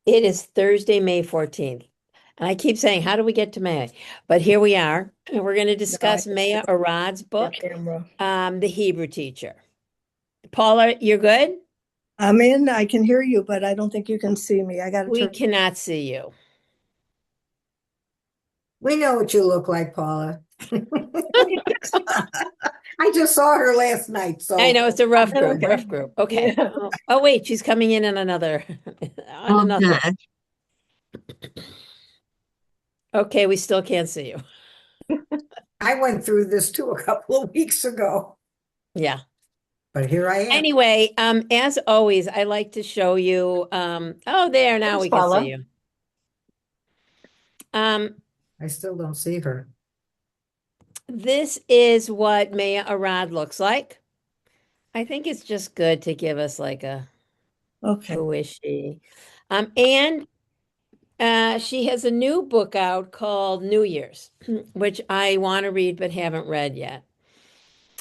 It is Thursday, May 14th. And I keep saying, how do we get to May? But here we are. And we're going to No, I discuss Maya Arad's your book, camera. The Hebrew Teacher. Paula, you're good? I'm in. I can hear you, but I don't think you can see me. I got to We turn. cannot see you. We know what you look like, Paula. I just saw her last night, I so know it's a rough group, Okay. rough group. Okay. Yeah. Oh, wait, she's coming in on another, on Oh, another. good. Okay, we still can't see you. I went through this too a couple of weeks ago, Yeah. but here I am. Anyway, as always, I like to show you, oh, there, now Thanks, we can see Paula. you. Um, I still don't see her. this is what Maya Arad looks like. I think it's just good to give us like a Okay. who is she? And she has a new book out called New Year's, which I want to read but haven't read yet.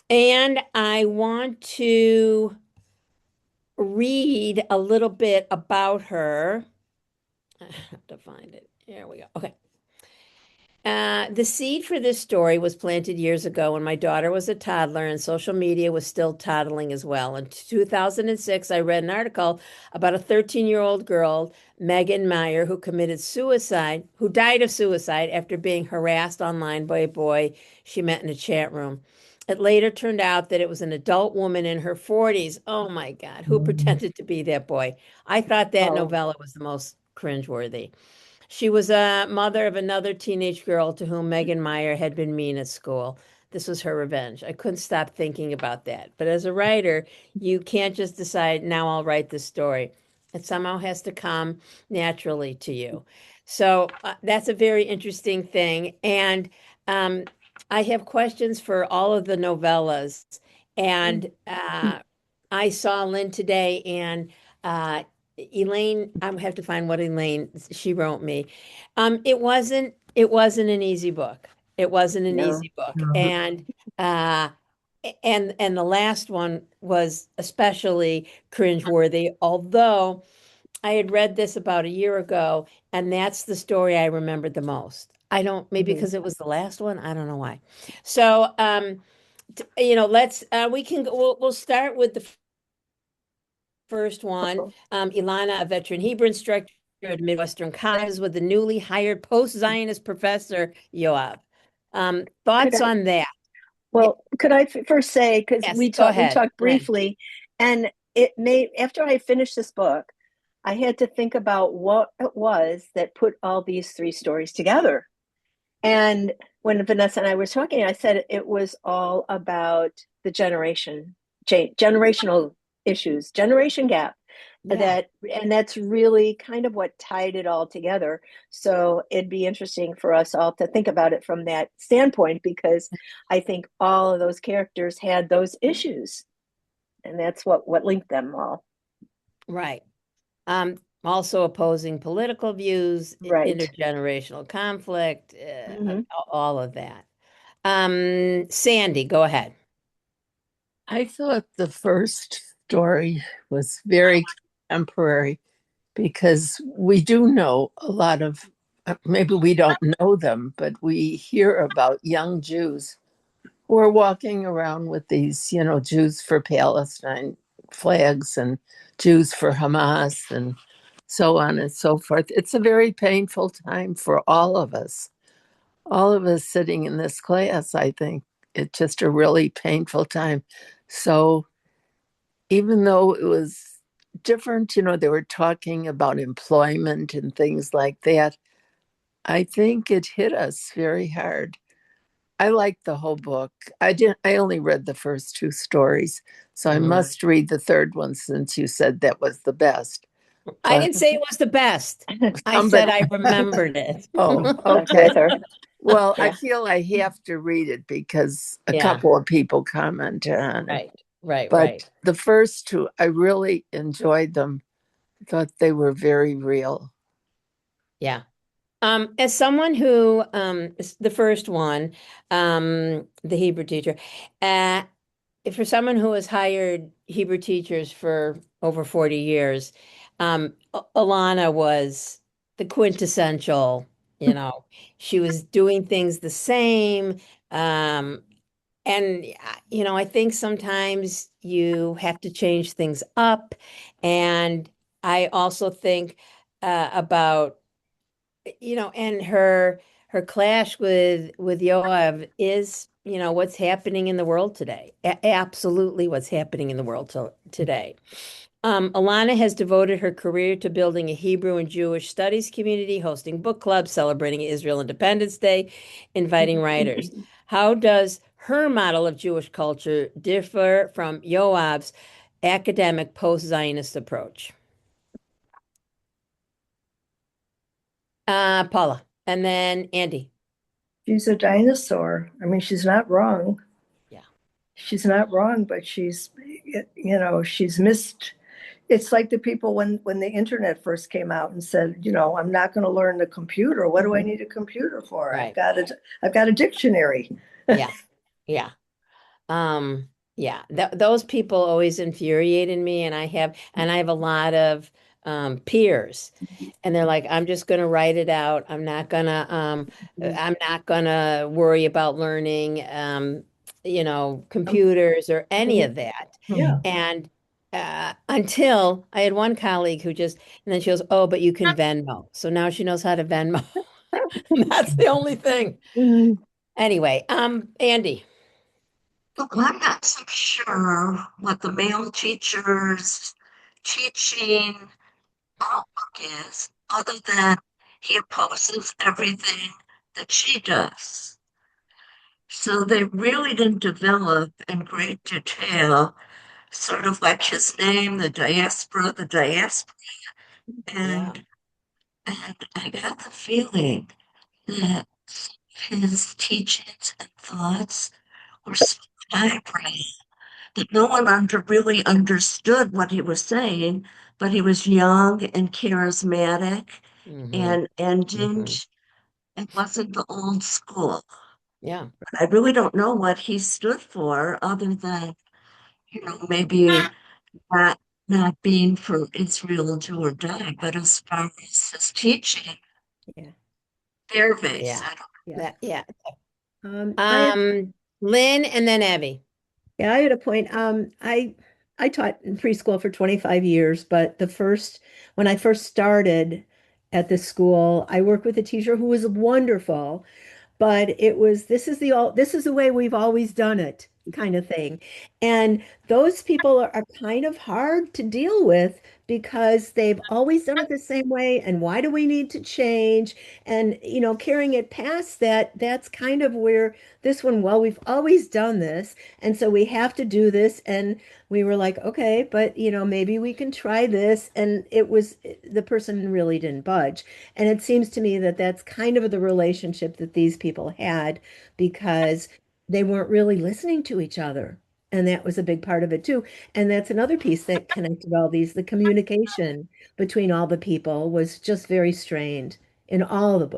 And I want to read a little bit about her. I have to find it. Here we go. Okay. The seed for this story was planted years ago when my daughter was a toddler and social media was still toddling as well. In 2006, I read an article about a 13-year-old girl, Megan Meyer, who died of suicide after being harassed online by a boy she met in a chat room. It later turned out that it was an adult woman in her 40s. Oh my God, who pretended to be that boy? I thought that Oh, novella was the most cringeworthy. She was a mother of another teenage girl to whom Megan Meyer had been mean at school. This was her revenge. I couldn't stop thinking about that. But as a writer, you can't just decide, now I'll write this story. It somehow has to come naturally to you. So that's a very interesting thing. And um, I have questions for all of the novellas. And I saw Lynn today, and uh, Elaine, I have to find what Elaine she wrote me. It wasn't an easy book. It wasn't an no. easy book. Mhm. And the last one was especially cringeworthy, although I had read this about a year ago, and that's the story I remembered the most. I don't, maybe Mhm. because it was the last one, I don't know why. So let's we'll start with the first one, Ilana, a veteran Hebrew instructor at Midwestern College, with the newly hired post-Zionist professor, Yoav. Could Thoughts I, on that? could I first say, because Yes, go we ahead, talked Lynn. briefly, and it made, after I finished this book, I had to think about what it was that put all these three stories together. And when Vanessa and I were talking, I said it was all about the generational issues, generation gap. Yeah, And that's really kind of what tied it all together. So it'd be interesting for us all to think about it from that standpoint, because I think all of those characters had those issues, and that's what linked them all. right. Also opposing political views, Right. intergenerational conflict, Hmm. all of that. Sandy, go ahead. I thought the first story was very contemporary because we do know a lot of, maybe we don't know them, but we hear about young Jews who are walking around with these, Jews for Palestine flags and Jews for Hamas and so on and so forth. It's a very painful time for all of us sitting in this class. I think it's just a really painful time. So even though it was different, they were talking about employment and things like that, I think it hit us very hard. I liked the whole book. I only read the first two stories, so I Mhm. must read the third one since you said that was the best. I But didn't say it was the best. I said somebody, I remembered it. oh, With okay. her. Well, I Yeah. feel I have to read it because a Yeah, couple of people commented on it. right, right, right. But the first two, I really enjoyed them. Thought they were very real. Yeah. As someone who, is the first one, the Hebrew teacher, uh, for someone who has hired Hebrew teachers for over 40 years. Alana was the quintessential, she was doing things the same. Um, and, I think sometimes you have to change things up. And I also think about, and her clash with Yoav is, what's happening in the world today. Absolutely what's happening in the world today. Alana has devoted her career to building a Hebrew and Jewish studies community, hosting book clubs, celebrating Israel Independence Day, inviting writers. How does her model of Jewish culture differ from Yoav's academic post-Zionist approach? Paula, and then Andy. She's a dinosaur. I mean, she's not wrong. Yeah. She's not wrong, but she's missed. It's like the people when the internet first came out and said, I'm not going to learn the computer. What do I need a computer for? Right. I've got a dictionary. Yeah. Yeah. Yeah, those people always infuriated me, and I have a lot of peers, and they're like, I'm just gonna write it out. I'm not gonna worry about learning computers or any of that. Yeah. And until I had one colleague who and then she goes, oh, but you can Venmo. So now she knows how to Venmo. And that's the only thing. Anyway, Andy. Look, I'm not so sure what the male teacher's teaching outlook is, other than he opposes everything that she does. So they really didn't develop in great detail, sort of like his name, the diaspora, Yeah. and I got the feeling that his teachings and thoughts were so hybrid that no one really understood what he was saying, but he was young and charismatic Mm-hmm. and Mm-hmm. it wasn't the old school. Yeah. I really don't know what he stood for other than, maybe not not being for Israel do or die, but as far as his teaching, Yeah. fear based. Yeah. I don't Yeah. Yeah. I Lynn and then Abby. Yeah, I had a point. I taught in preschool for 25 years, but when I first started at this school, I worked with a teacher who was wonderful, but this is the way we've always done it kind of thing. And those people are kind of hard to deal with because they've always done it the same way. And why do we need to change? And, carrying it past that, that's kind of where this one, well, we've always done this. And so we have to do this. And we were like, okay, but, maybe we can try this. And the person really didn't budge. And it seems to me that that's kind of the relationship that these people had because they weren't really listening to each other. And that was a big part of it too. And that's another piece that connected all these. The communication between all the people was just very strained in all of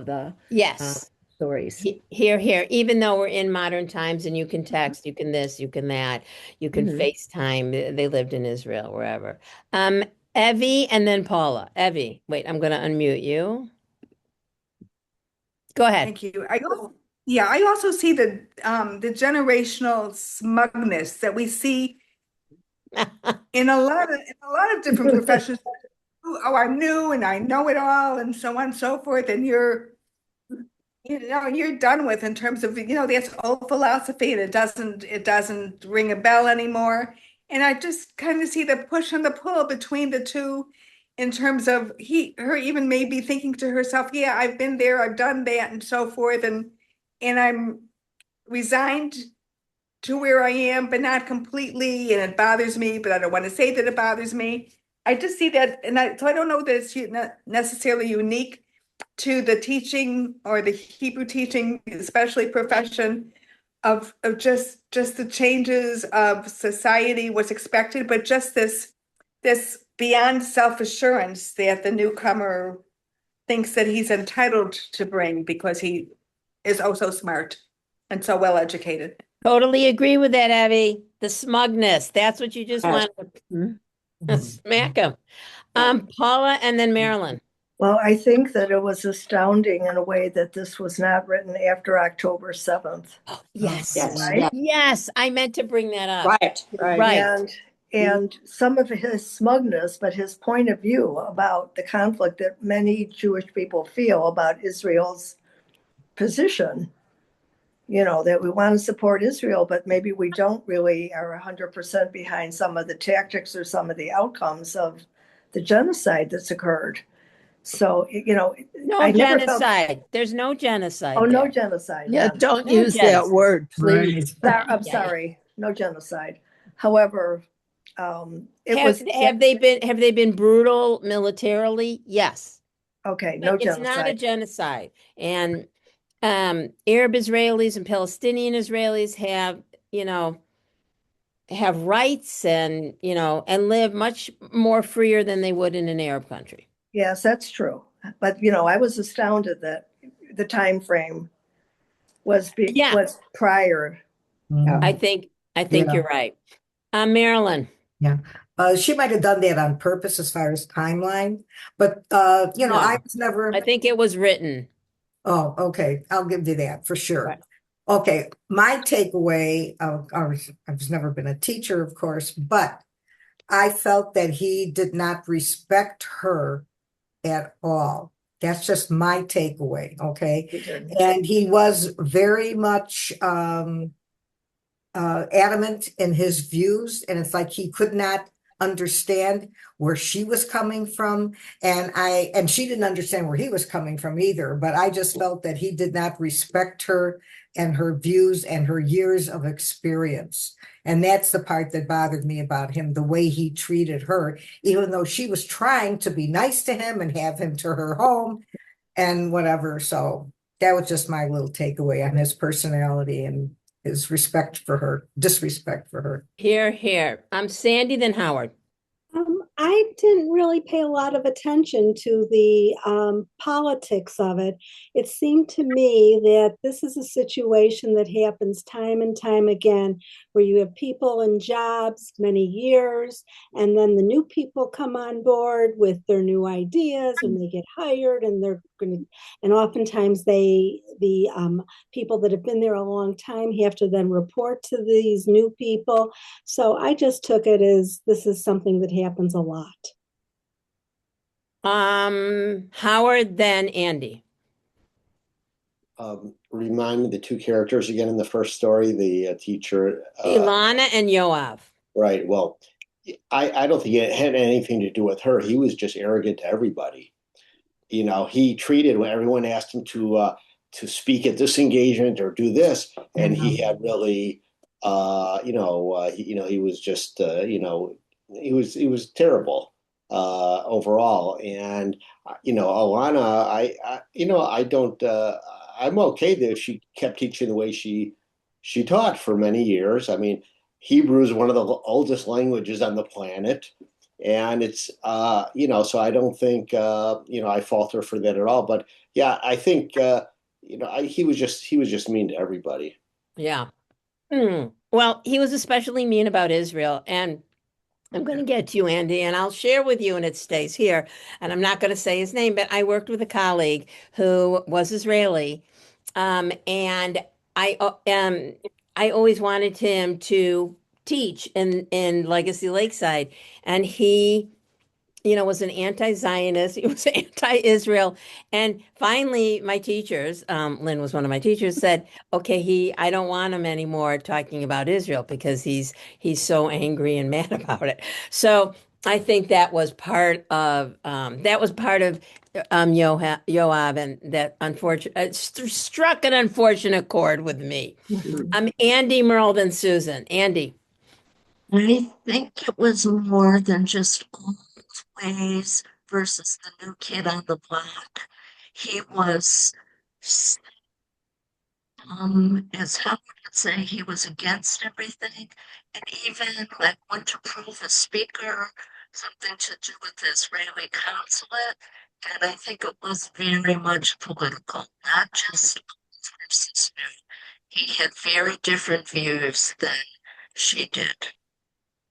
the Yes. stories. Here. Even though we're in modern times and you can text, you can this, you can that, you can Mhm. FaceTime. They lived in Israel, wherever. Evie and then Paula. Evie, wait, I'm gonna unmute you. Go ahead. Thank you. I also see the generational smugness that we see in a lot of different professions. Oh, I'm new and I know it all, and so on and so forth. And you're done with in terms of that's old philosophy, and it doesn't ring a bell anymore. And I just kind of see the push and the pull between the two in terms of her even maybe thinking to herself, yeah, I've been there, I've done that, and so forth, and I'm resigned to where I am, but not completely, and it bothers me, but I don't want to say that it bothers me. I just see that, so I don't know that it's not necessarily unique to the teaching or the Hebrew teaching, especially profession, of just the changes of society, what's expected, but just this beyond self-assurance that the newcomer thinks that he's entitled to bring because he is oh so smart and so well educated. Totally agree with that, Evie. The smugness. That's what you just Yes. want. Smack him. Paula and then Marilyn. Well, I think that it was astounding in a way that this was not written after October 7th. Yes. Yes. Right? Yes, I meant to bring that up. Right, right. Right. And some of his smugness, but his point of view about the conflict that many Jewish people feel about Israel's position, that we want to support Israel, but maybe we don't really are 100% behind some of the tactics or some of the outcomes of the genocide that's occurred. So, No I never felt, genocide. There's no genocide oh, no there. genocide. Yeah, then. don't No use that genocide. word, please. I'm Yeah. sorry, no genocide. However, it Have, was, have they been brutal militarily? Yes. okay, no But it's not a genocide. genocide. And Arab Israelis and Palestinian Israelis have rights and live much more freer than they would in an Arab country. Yes, that's true. But, I was astounded that the time frame Yeah, was prior. I think Yeah. you're right. Marilyn. Yeah. She might have done that on purpose as far as timeline, but No. I was never. I think it was written. Oh, okay. I'll give you that for sure. Right. Okay. My takeaway, I've never been a teacher, of course, but I felt that he did not respect her at all. That's just my takeaway. Okay. He did. And he was very much adamant in his views, and it's like he could not understand where she was coming from, and she didn't understand where he was coming from either. But I just felt that he did not respect her and her views and her years of experience. And that's the part that bothered me about him, the way he treated her, even though she was trying to be nice to him and have him to her home and whatever. So that was just my little takeaway on his personality and his disrespect for her. Here. I'm Sandy, then Howard. I didn't really pay a lot of attention to the politics of it. It seemed to me that this is a situation that happens time and time again, where you have people in jobs many years, and then the new people come on board with their new ideas, and they get hired, and and oftentimes the people that have been there a long time have to then report to these new people. So I just took it as this is something that happens a lot. Howard, then Andy. Remind me the two characters again in the first story, the teacher. Ilana and Yoav. Right. Well, I don't think it had anything to do with her. He was just arrogant to everybody. He treated when everyone asked him to speak at this engagement or do this, and he had really, he was just, he was terrible overall. And Alana, I don't. I'm okay that she kept teaching the way she taught for many years. I mean, Hebrew is one of the oldest languages on the planet. And it's, so I don't think, I fault her for that at all. But yeah, I think, he was just mean to everybody. Yeah. Well, he was especially mean about Israel. And I'm going to get to you, Andy, and I'll share with you, and it stays here. And I'm not going to say his name, but I worked with a colleague who was Israeli. And I always wanted him to teach in Legacy Lakeside. And he was an anti-Zionist. He was anti-Israel. And finally, my teachers, Lynn was one of my teachers, said, okay, I don't want him anymore talking about Israel because he's so angry and mad about it. So I think that was part of Yoav, and that unfortunate struck an unfortunate chord with me. Andy, Merle, then Susan. Andy. I think it was more than just old ways versus the new kid on the block. He was, as Howard would say, he was against everything, and even like went to prove a speaker something to do with the Israeli consulate. And I think it was very much political, not just versus new. He had very different views than she did.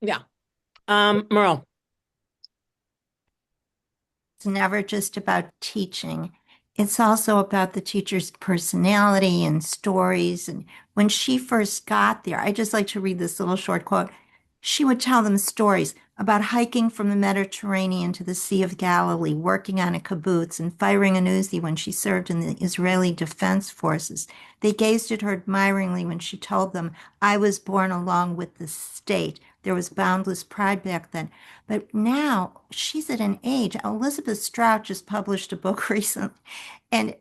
Yeah. Merle. never just about teaching. It's also about the teacher's personality and stories. And when she first got there, I just like to read this little short quote. She would tell them stories about hiking from the Mediterranean to the Sea of Galilee, working on a kibbutz, and firing an Uzi when she served in the Israeli Defense Forces. They gazed at her admiringly when she told them, I was born along with the state. There was boundless pride back then. But now she's at an age. Elizabeth Strout just published a book recently, and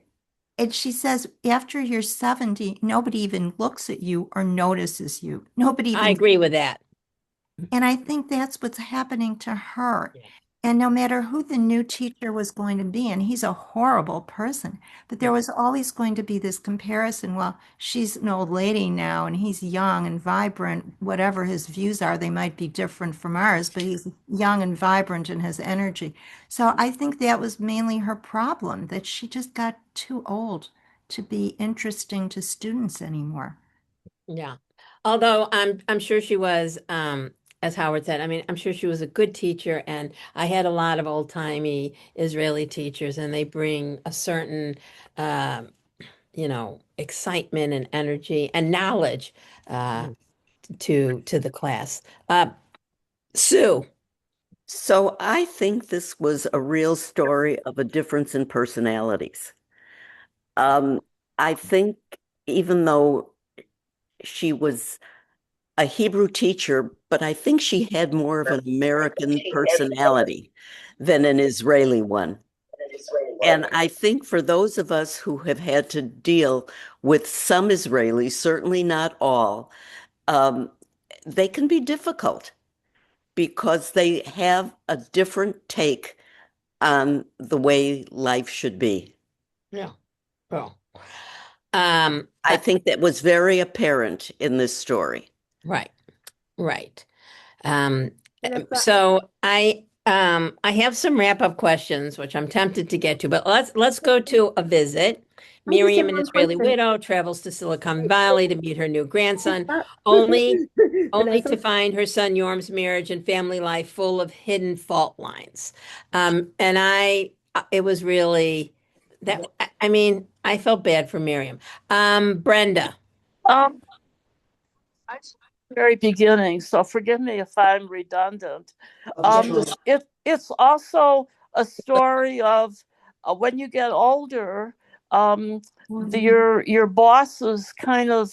she says after you're 70, nobody even looks at you or notices you. Nobody I even. agree with that. And I think that's what's happening to her. Yeah. And no matter who the new teacher was going to be, and he's a horrible person, but there was always going to be this comparison. Well, she's an old lady now, and he's young and vibrant. Whatever his views are, they might be different from ours, but he's young and vibrant and has energy. So I think that was mainly her problem, that she just got too old to be interesting to students anymore. Yeah. Although I'm sure she was, as Howard said, I mean, I'm sure she was a good teacher, and I had a lot of old-timey Israeli teachers, and they bring a certain, um, excitement and energy and knowledge uh, to the class. Sue. So I think this was a real story of a difference in personalities. Um, I think even though she was a Hebrew teacher, but I think she had more of an American personality than an Israeli one. And I think for those of us who have had to deal with some Israelis, certainly not all, um, they can be difficult because they have a different take on the way life should be. Yeah. Oh. Um, I uh, think that was very apparent in this story. right. Right. Um, And if so I have some wrap-up questions, which I'm tempted to get to, but let's go to a visit. I just have Miriam, an one Israeli question. widow, travels to Silicon Valley to meet her new grandson, Uh, only Vanessa? to find her son Yorm's marriage and family life full of hidden fault lines. And it was really that. I mean, I felt bad for Miriam. Brenda. Um, I very beginning, so forgive me if I'm redundant. It's also a story of when you get older, your bosses kind of,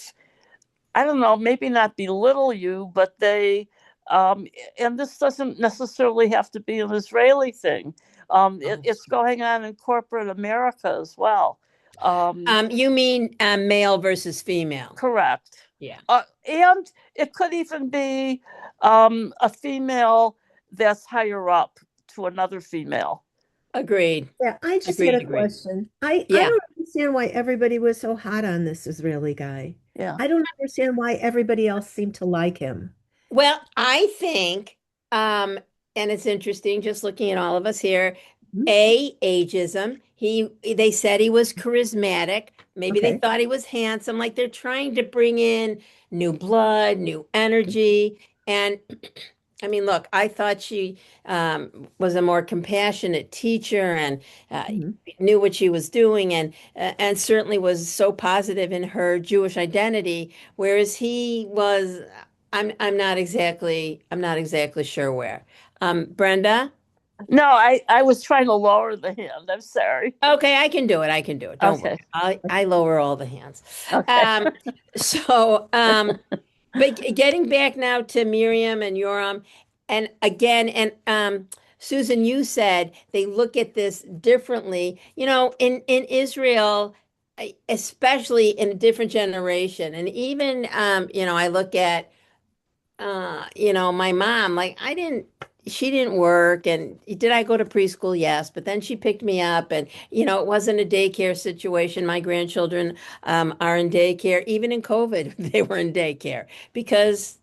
I don't know, maybe not belittle you, but they, um, and this doesn't necessarily have to be an Israeli thing. It's going on in corporate America as well. You mean male versus female? Correct. Yeah. And it could even be a female that's higher up to another female. Agreed. Yeah, I just had Agreed. a Agreed. question. I Yeah. don't understand why everybody was so hot on this Israeli guy. Yeah. I don't understand why everybody else seemed to like him. Well, I think, and it's interesting just looking at all of us here. Mhm. Ageism. They said he was charismatic. Maybe they Okay. thought he was handsome. Like they're trying to bring in new blood, new energy. And I mean, look, I thought she was a more compassionate teacher and Mhm. knew what she was doing, and certainly was so positive in her Jewish identity, whereas he was. I'm not exactly sure where. Brenda. No, I was trying to lower the hand. I'm sorry. Okay, I can do it. I can do it. Don't worry. Okay. I lower all the hands. Okay. So, but getting back now to Miriam and Yoram, and again, and Susan, you said they look at this differently. In Israel, especially in a different generation, and even I look at my mom, like she didn't work. And did I go to preschool? Yes. But then she picked me up and, it wasn't a daycare situation. My grandchildren are in daycare. Even in COVID, they were in daycare because,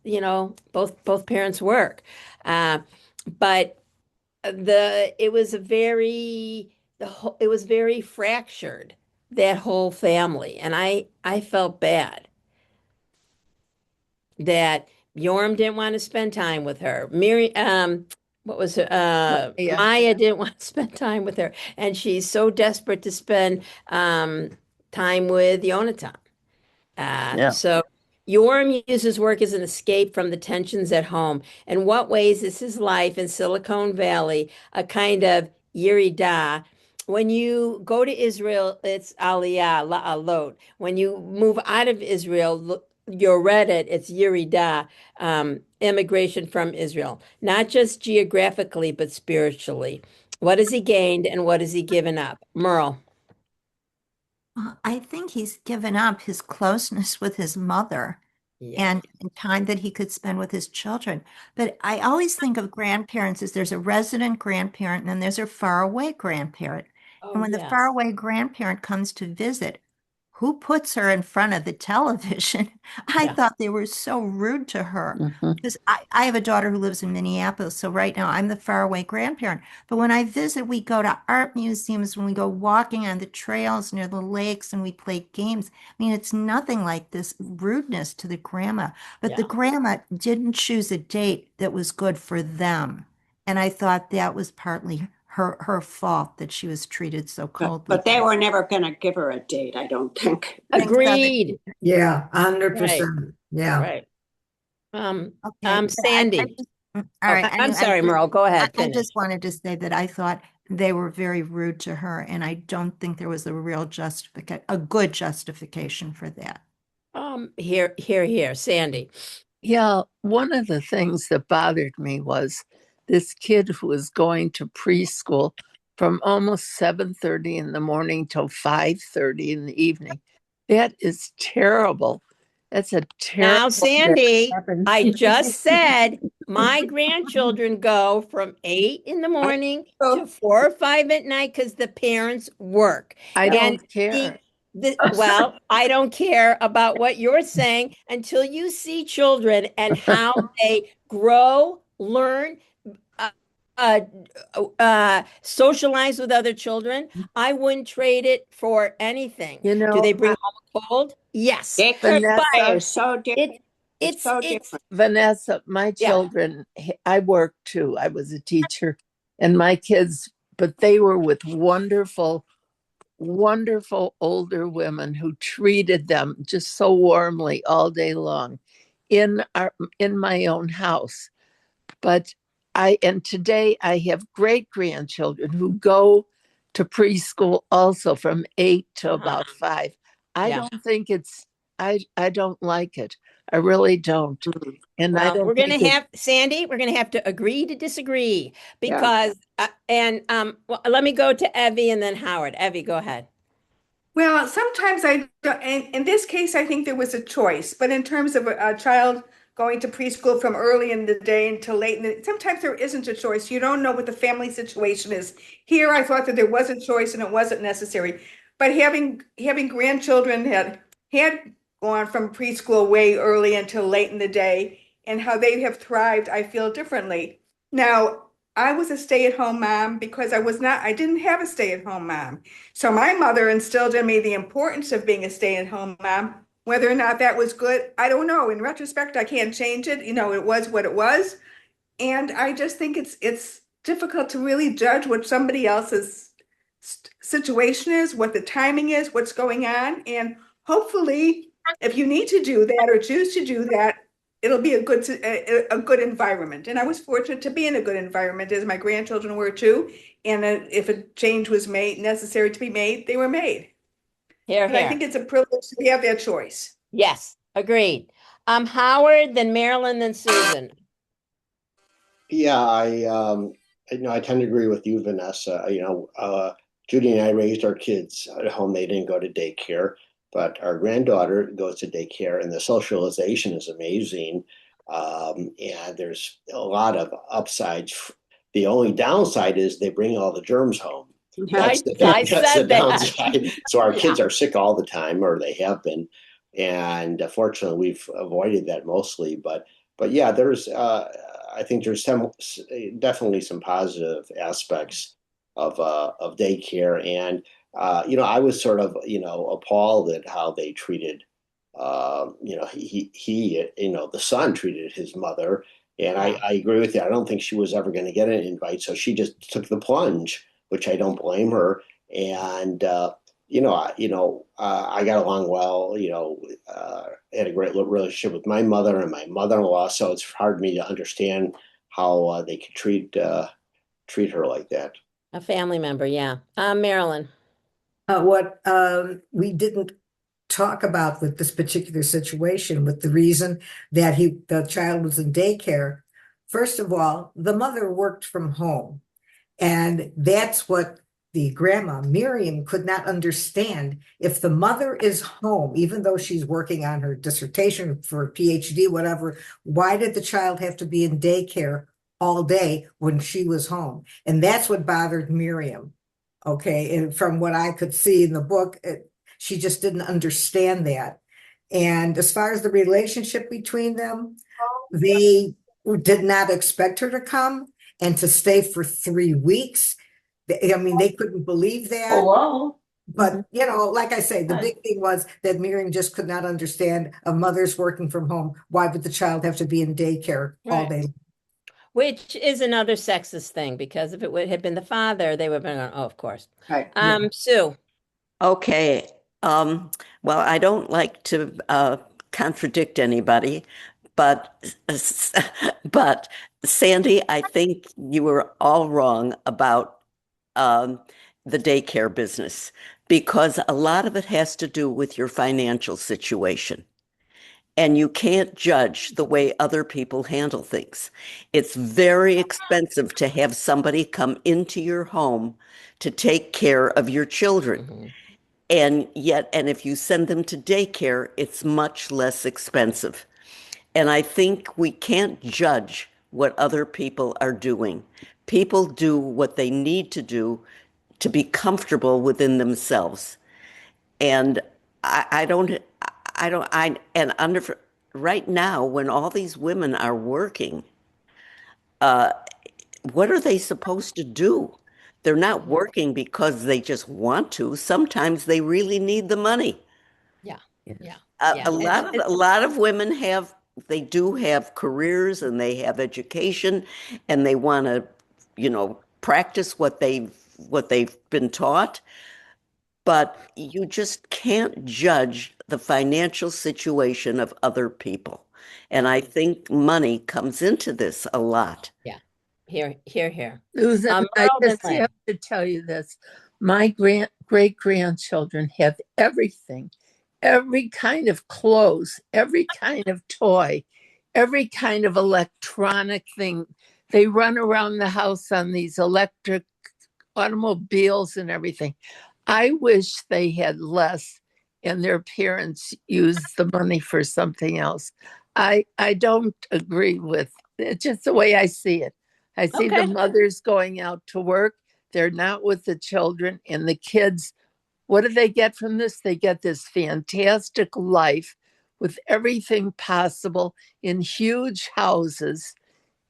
both parents work. Uh, but it was it was very fractured, that whole family. And I felt bad that Yorm didn't want to spend time with her. what was her, Yeah. Maya didn't want to spend time with her, and she's so desperate to spend time with Yonatan. Yeah. So Yoram uses work as an escape from the tensions at home. In what ways is his life in Silicon Valley a kind of yirida? When you go to Israel, it's aliyah, la'alot. When you move out of Israel, you're Reddit, it's yirida, immigration from Israel. Not just geographically, but spiritually. What has he gained and what has he given up? Merle. Well, I think he's given up his closeness with his mother Yeah. and time that he could spend with his children. But I always think of grandparents as there's a resident grandparent and then there's a faraway grandparent. Oh, And when the yes. faraway grandparent comes to visit, who puts her in front of the television? I Yeah. thought they were so rude to her. Mhm. Because I have a daughter who lives in Minneapolis, so right now I'm the faraway grandparent. But when I visit, we go to art museums, when we go walking on the trails near the lakes, and we play games. I mean, it's nothing like this rudeness to the grandma. But the Yeah. grandma didn't choose a date that was good for them. And I thought that was partly her fault that she was treated so coldly. But they were never going to give her a date, I don't think. Think so. Agreed. Yeah, Right. 100%. Yeah. Right. Okay, but I Sandy. just, all Oh, right. I'm sorry, Merle. Go I ahead. I Finish. just wanted to say that I thought they were very rude to her, and I don't think there was a real a good justification for that. Here, Sandy. Yeah, one of the things that bothered me was this kid who was going to preschool from almost 7:30 in the morning till 5:30 in the evening. That is terrible. That's a terrible Now, that Sandy, happened. I just said my grandchildren go from 8 in the morning to 4 or 5 at night because the parents work. I And don't care. well, I don't care about what you're saying until you see children and how they grow, learn, uh, uh, socialize with other children. I wouldn't trade it for anything. You Do they know, bring home a cold? Yes. Daycare Vanessa, is so different. It It's so different. Vanessa, my yeah. children, I worked too. I was a teacher, and my kids, but they were with wonderful, wonderful older women who treated them just so warmly all day long in my own house. But and today I have great grandchildren who go to preschool also from 8 to about 5. I Yeah. don't think I don't like it. I really don't. Mhm. And I Well, don't we're going think to have Sandy, we're going to have to agree to disagree because well, let me go to Evie and then Howard. Evie, go ahead. Well, sometimes I don't, and in this case, I think there was a choice. But in terms of a child going to preschool from early in the day until late in the, sometimes there isn't a choice. You don't know what the family situation is. Here, I thought that there was a choice and it wasn't necessary. But having grandchildren that had gone from preschool way early until late in the day and how they have thrived, I feel differently. Now, I was a stay-at-home mom because I didn't have a stay-at-home mom. So my mother instilled in me the importance of being a stay-at-home mom. Whether or not that was good, I don't know. In retrospect, I can't change it. You know, it was what it was. And I just think it's difficult to really judge what somebody else's situation is, what the timing is, what's going on. And hopefully, if you need to do that or choose to do that, it'll be a good environment. And I was fortunate to be in a good environment, as my grandchildren were too. And if a change was made, necessary to be made, they were made. Here, But I here. think it's a privilege to have that choice. Yes, agreed. Howard, then Marilyn, then Susan. Yeah, I tend to agree with you, Vanessa. Judy and I raised our kids at home. They didn't go to daycare, but our granddaughter goes to daycare, and the socialization is amazing. And there's a lot of upsides. The only downside is they bring all the germs home. I That's the said that. downside. So our Yeah. kids are sick all the time, or they have been. And fortunately, we've avoided that mostly. But yeah, I think there's definitely some positive aspects of daycare, and I was sort of appalled at how they treated, the son treated his mother, And I agree with you. I don't think she was ever going to get an invite, so she just took the plunge, which I don't blame her. And I got along well. Had a great relationship with my mother and my mother-in-law, so it's hard for me to understand how they could treat her like that. A family member, yeah. Marilyn. What we didn't talk about with this particular situation, with the reason that the child was in daycare. First of all, the mother worked from home, and that's what the grandma Miriam could not understand. If the mother is home, even though she's working on her dissertation for a PhD, whatever, why did the child have to be in daycare all day when she was home? And that's what bothered Miriam. Okay, and from what I could see in the book, she just didn't understand that. And as far as the relationship between them, they did not expect her to come and to stay for 3 weeks. I mean, they couldn't believe that. Hello. But, like I say, the big thing was that Miriam just could not understand a mother's working from home. Why would the child have to be in daycare all Right. day? Which is another sexist thing, because if it had been the father, they would have been, oh, of course. Right. Sue. Okay. Well, I don't like to contradict anybody, but but Sandy, I think you were all wrong about the daycare business because a lot of it has to do with your financial situation. And you can't judge the way other people handle things. It's very expensive to have somebody come into your home to take care of your children. And if you send them to daycare, it's much less expensive. And I think we can't judge what other people are doing. People do what they need to do to be comfortable within themselves. And I don't, and under right now, when all these women are working, what are they supposed to do? They're not working because they just want to. Sometimes they really need the money. Yeah. Yeah. A lot of women they do have careers and they have education and they want to, practice what they've been taught. But you just can't judge the financial situation of other people. And I think money comes into this a lot. Yeah. Here. Susan, I Merle just Lynn. have to tell you this. My great grandchildren have everything, every kind of clothes, every kind of toy, every kind of electronic thing. They run around the house on these electric automobiles and everything. I wish they had less and their parents used the money for something else. I don't agree with it's just the way I see it. I see the Okay. mothers going out to work. They're not with the children and the kids. What do they get from this? They get this fantastic life with everything possible in huge houses.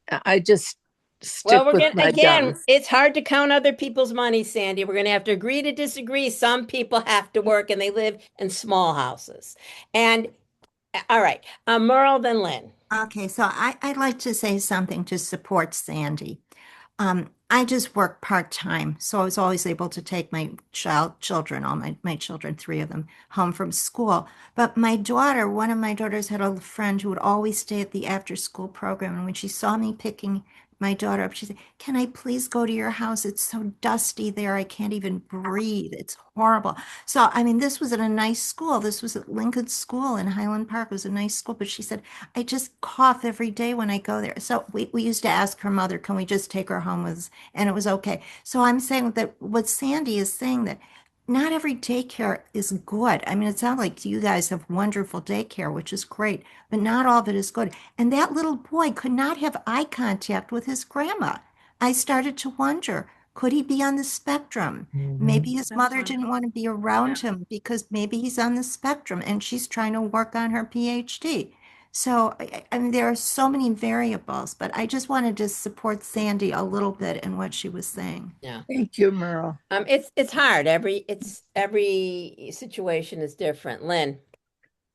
I just Well, stick we're with going to, my again, guns. it's hard to count other people's money, Sandy. We're going to have to agree to disagree. Some people have to work and they live in small houses. And all right, Merle, then Lynn. Okay, so I'd like to say something to support Sandy. I just work part-time, so I was always able to take my children, all my children, 3 of them, home from school. But one of my daughters had a friend who would always stay at the after-school program. And when she saw me picking my daughter up, she said, "Can I please go to your house? It's so dusty there. I can't even breathe. It's horrible." So, I mean, this was at a nice school. This was at Lincoln School in Highland Park. It was a nice school. But she said, "I just cough every day when I go there." So we used to ask her mother, "Can we just take her home with us?" And it was okay. So I'm saying that what Sandy is saying, that not every daycare is good. I mean, it sounds like you guys have wonderful daycare, which is great, but not all of it is good. And that little boy could not have eye contact with his grandma. I started to wonder, could he be on the spectrum? Maybe his mother didn't want to be around him because maybe he's on the spectrum and she's trying to work on her PhD. So, I mean, there are so many variables, but I just wanted to support Sandy a little bit in what she was saying. Yeah. Thank you, Merle. It's hard. Every situation is different. Lynn.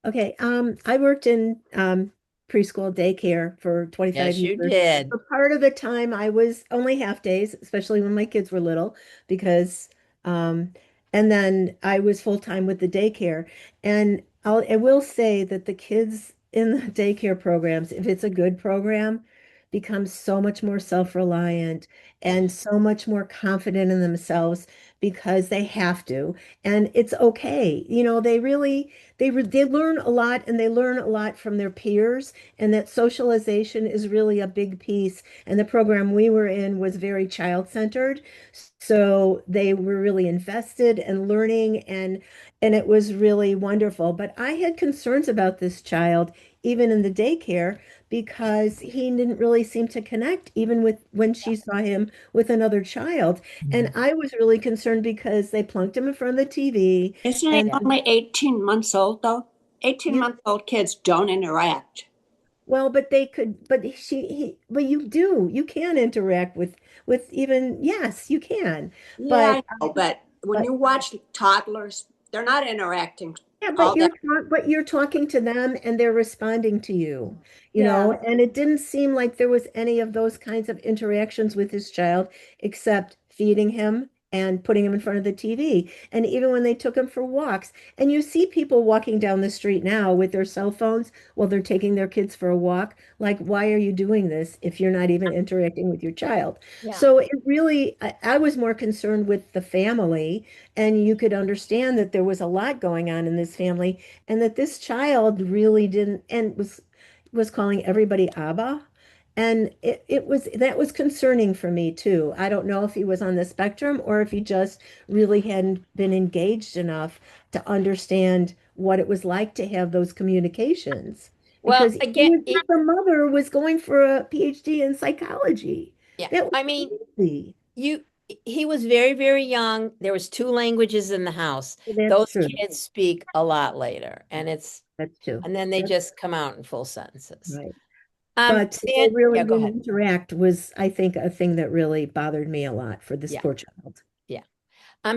Okay. I worked in preschool daycare for 25 Yes, you years. did. For part of the time, I was only half days, especially when my kids were little, because, um, and then I was full time with the daycare. And I will say that the kids in the daycare programs, if it's a good program, become so much more self-reliant and so much more confident in themselves because they have to. And it's okay. You know, they learn a lot, and they learn a lot from their peers, and that socialization is really a big piece. And the program we were in was very child-centered. So they were really invested in learning, and it was really wonderful. But I had concerns about this child even in the daycare because he didn't really seem to connect even with when she saw him with another child. And I was really concerned because they plunked him in front of the TV. Isn't it And only 18 months old though? 18-month-old kids don't interact. well, but they could, but but you can interact with even, yes, you can. Yeah, But I know, but when but you watch toddlers, they're not interacting yeah, all that. but you're talking to them and they're responding to you, you Yeah. know, and it didn't seem like there was any of those kinds of interactions with his child except feeding him and putting him in front of the TV. And even when they took him for walks, and you see people walking down the street now with their cell phones while they're taking their kids for a walk, like, why are you doing this if you're not even interacting with your child? Yeah. So it really, I was more concerned with the family, and you could understand that there was a lot going on in this family, and that this child really didn't, and was calling everybody Abba. And it was, that was concerning for me too. I don't know if he was on the spectrum or if he just really hadn't been engaged enough to understand what it was like to have those communications. Well, Because again, the mother was going for a PhD in psychology. yeah. That was I mean, crazy. you he was very, very young. There was two languages in the house. That's Those true. kids speak a lot later, and That's true. and then they That's just come out in full sentences. right. But they really Yeah, go didn't ahead. interact was, I think, a thing that really bothered me a lot for this Yeah, poor child. yeah.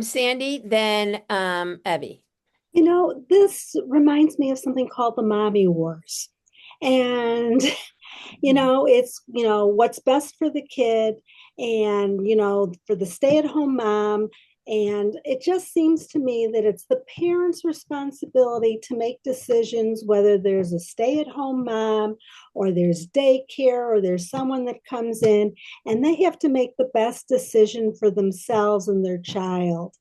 Sandy, then Evie. You know, this reminds me of something called the mommy wars. And, it's, what's best for the kid and, for the stay-at-home mom. And it just seems to me that it's the parents' responsibility to make decisions, whether there's a stay-at-home mom or there's daycare or there's someone that comes in, and they have to make the best decision for themselves and their child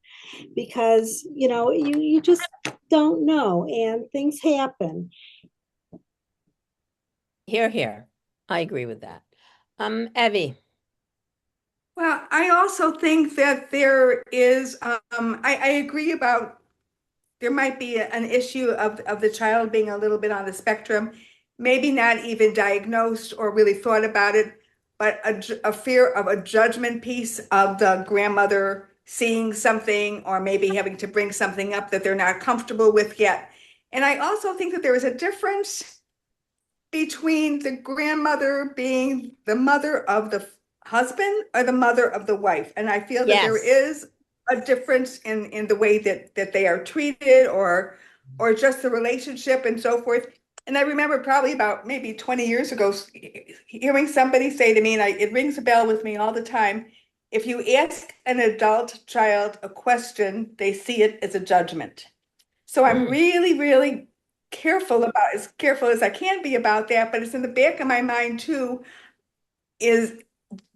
because you just don't know and things happen. Here, here. I agree with that. Evie. Well, I also think that there is, I agree about there might be an issue of the child being a little bit on the spectrum, maybe not even diagnosed or really thought about it, but a fear of a judgment piece of the grandmother seeing something or maybe having to bring something up that they're not comfortable with yet. And I also think that there is a difference between the grandmother being the mother of the husband or the mother of the wife. And I feel that there Yes. is a difference in the way that they are treated or just the relationship and so forth. And I remember probably about maybe 20 years ago hearing somebody say to me, and it rings a bell with me all the time, if you ask an adult child a question, they see it as a judgment. So I'm really, really as careful as I can be about that, but it's in the back of my mind too, is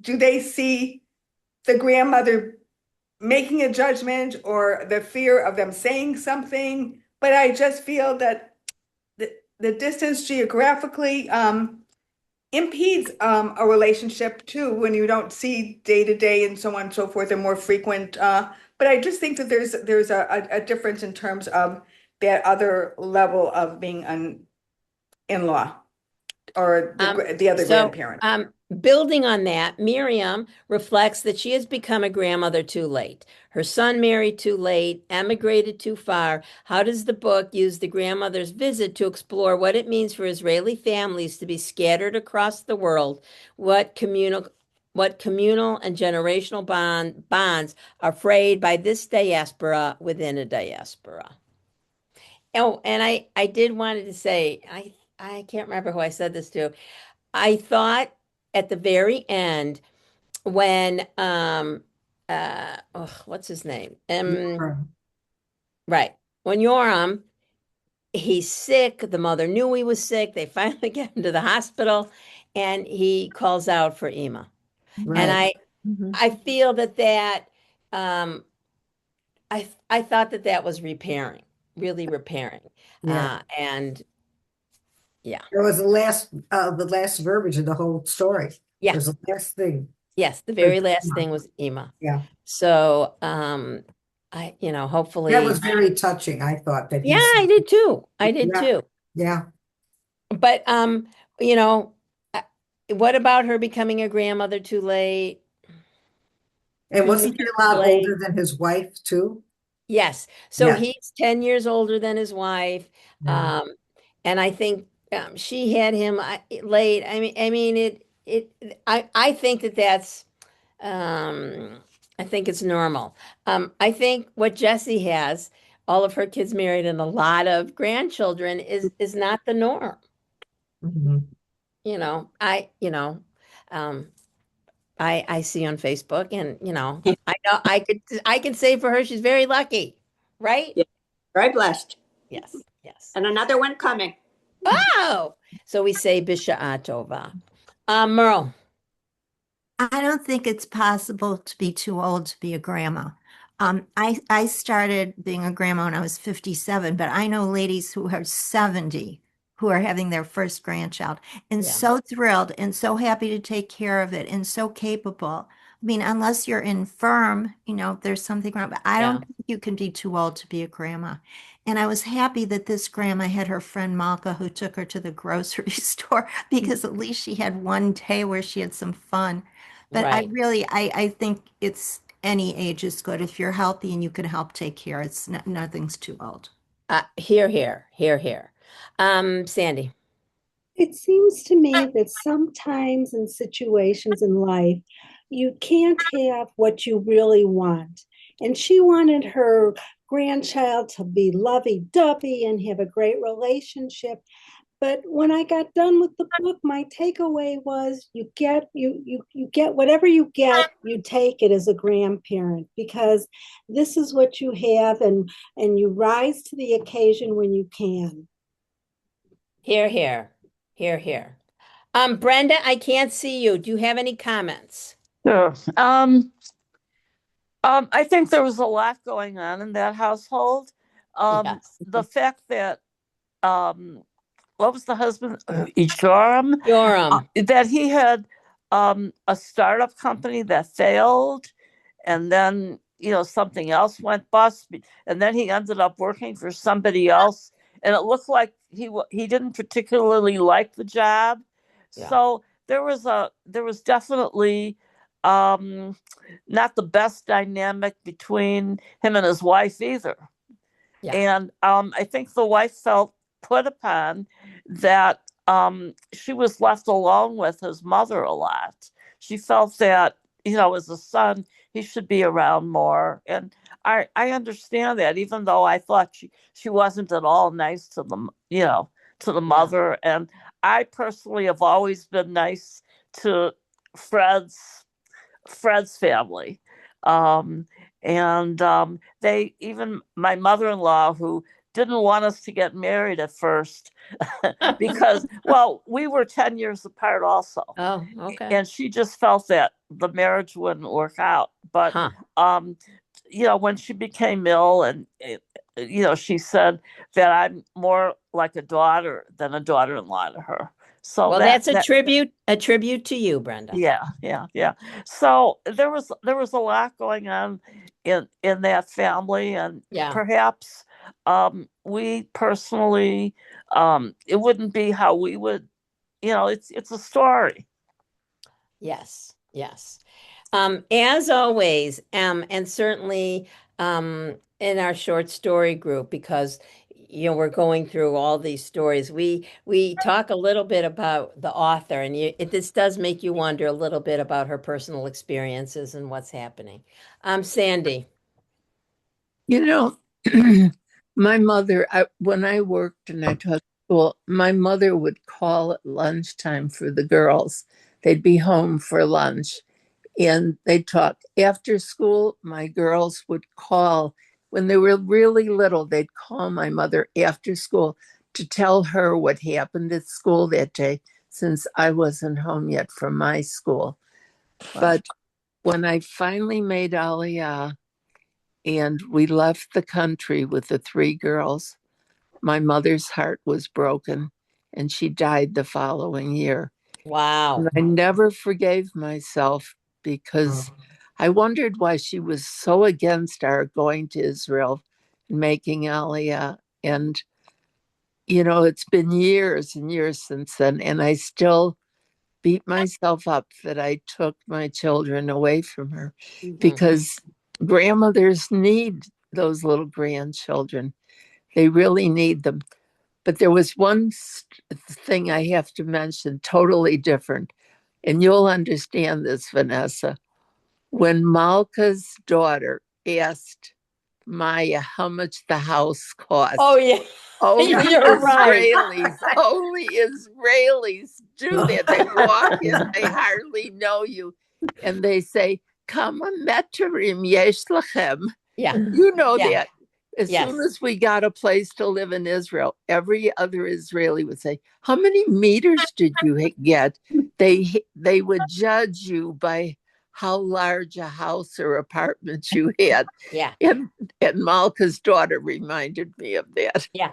do they see the grandmother making a judgment or the fear of them saying something? But I just feel that the distance geographically impedes a relationship too when you don't see day to day and so on and so forth and more frequent. But I just think that there's a difference in terms of that other level of being an in-law or the other grandparent. Building on that, Miriam reflects that she has become a grandmother too late. Her son married too late, emigrated too far. How does the book use the grandmother's visit to explore what it means for Israeli families to be scattered across the world? What communal and generational bonds are frayed by this diaspora within a diaspora? Oh, and I did wanted to say, I can't remember who I said this to. I thought at the very end when what's his name? Right. When Yoram, he's sick, the mother knew he was sick. They finally get him to the hospital and he calls out for Ema. And Right. I feel that um I thought that was repairing, really repairing. Yeah. And yeah. It was the last verbiage of the whole story. Yeah. It was the last thing. Yes, the very last thing was Ema. Yeah. So hopefully That was very touching. I thought that yeah, I did too. Yeah. Yeah. But you know, uh, what about her becoming a grandmother too late? And 2 wasn't he years a lot late? older than his wife too? Yes. So Yeah. he's 10 years older than his wife. Yeah. And I think she had him late. I think that's I think it's normal. I think what Jessie has, all of her kids married and a lot of grandchildren is not the norm. Mhm. Um, I see on Facebook and I know I can say for her she's very lucky, right? Yeah. Very blessed. Yes, yes. And another one coming. Oh, so we say Bisha'a Tova. Merle. I don't think it's possible to be too old to be a grandma. I started being a grandma when I was 57, but I know ladies who are 70 who are having their first grandchild and Yeah. so thrilled and so happy to take care of it and so capable. I mean, unless you're infirm, there's something wrong, but I don't think you can be too old to be a grandma. And I was happy that this grandma had her friend Malka who took her to the grocery store because at least she had one day where she had some fun. But I Right. really, I think it's any age is good if you're healthy and you can help take care. It's nothing's too old. Here, here, here, here. Sandy. It seems to me that sometimes in situations in life, you can't have what you really want. And she wanted her grandchild to be lovey-dovey and have a great relationship. But when I got done with the book, my takeaway was you get whatever you get, you take it as a grandparent because this is what you have and you rise to the occasion when you can. Here, here, here, here. Brenda, I can't see you. Do you have any comments? Sure. I think there was a lot going on in that household. Yes. The fact that what was the husband, Isharam, Yoram. that he had a startup company that failed, and then something else went bust, and then he ended up working for somebody else, and it looked like he didn't particularly like the job. Yeah. So there was definitely not the best dynamic between him and his wife either. Yeah. And I think the wife felt put upon that she was left alone with his mother a lot. She felt that, as a son, he should be around more. And I understand that, even though I thought she wasn't at all nice to the mother. And I personally have always been nice to Fred's family. Um, and they, even my mother-in-law, who didn't want us to get married at first because, well, we were 10 years apart also. Oh, okay. And she just felt that the marriage wouldn't work out. But, when she became ill and, she said that I'm more like a daughter than a daughter-in-law to her. So well, that's a tribute to you, Brenda. Yeah. So there was a lot going on in that family, and perhaps we personally, it wouldn't be how we would, it's a story. Yes, yes. As always, and certainly in our short story group, because we're going through all these stories. We talk a little bit about the author, and this does make you wonder a little bit about her personal experiences and what's happening. Sandy. My mother, when I worked and I taught school, my mother would call at lunchtime for the girls. They'd be home for lunch and they'd talk. After school, my girls would call. When they were really little, they'd call my mother after school to tell her what happened at school that day, since I wasn't home yet from my school. Wow. But when I finally made Aliyah and we left the country with the three girls, my mother's heart was broken and she died the following year. Wow. And I never forgave myself because I wondered why she was so against our going to Israel and making Aliyah. And, you know, it's been years and years since then. And I still beat myself up that I took my children away from her because grandmothers need those little grandchildren. They really need them. But there was one thing I have to mention, totally different. And you'll understand this, Vanessa. When Malka's daughter asked Maya how much the house cost, Oh, yeah. only You're right. Israelis do that. They walk in, they hardly know you, and they say, "Kama metrim yesh lachem." Yeah. You know Yeah. that. As Yes. soon as we got a place to live in Israel, every other Israeli would say, "How many meters did you get?" They would judge you by how large a house or apartment you had. Yeah. And Malka's daughter reminded me of that. Yeah.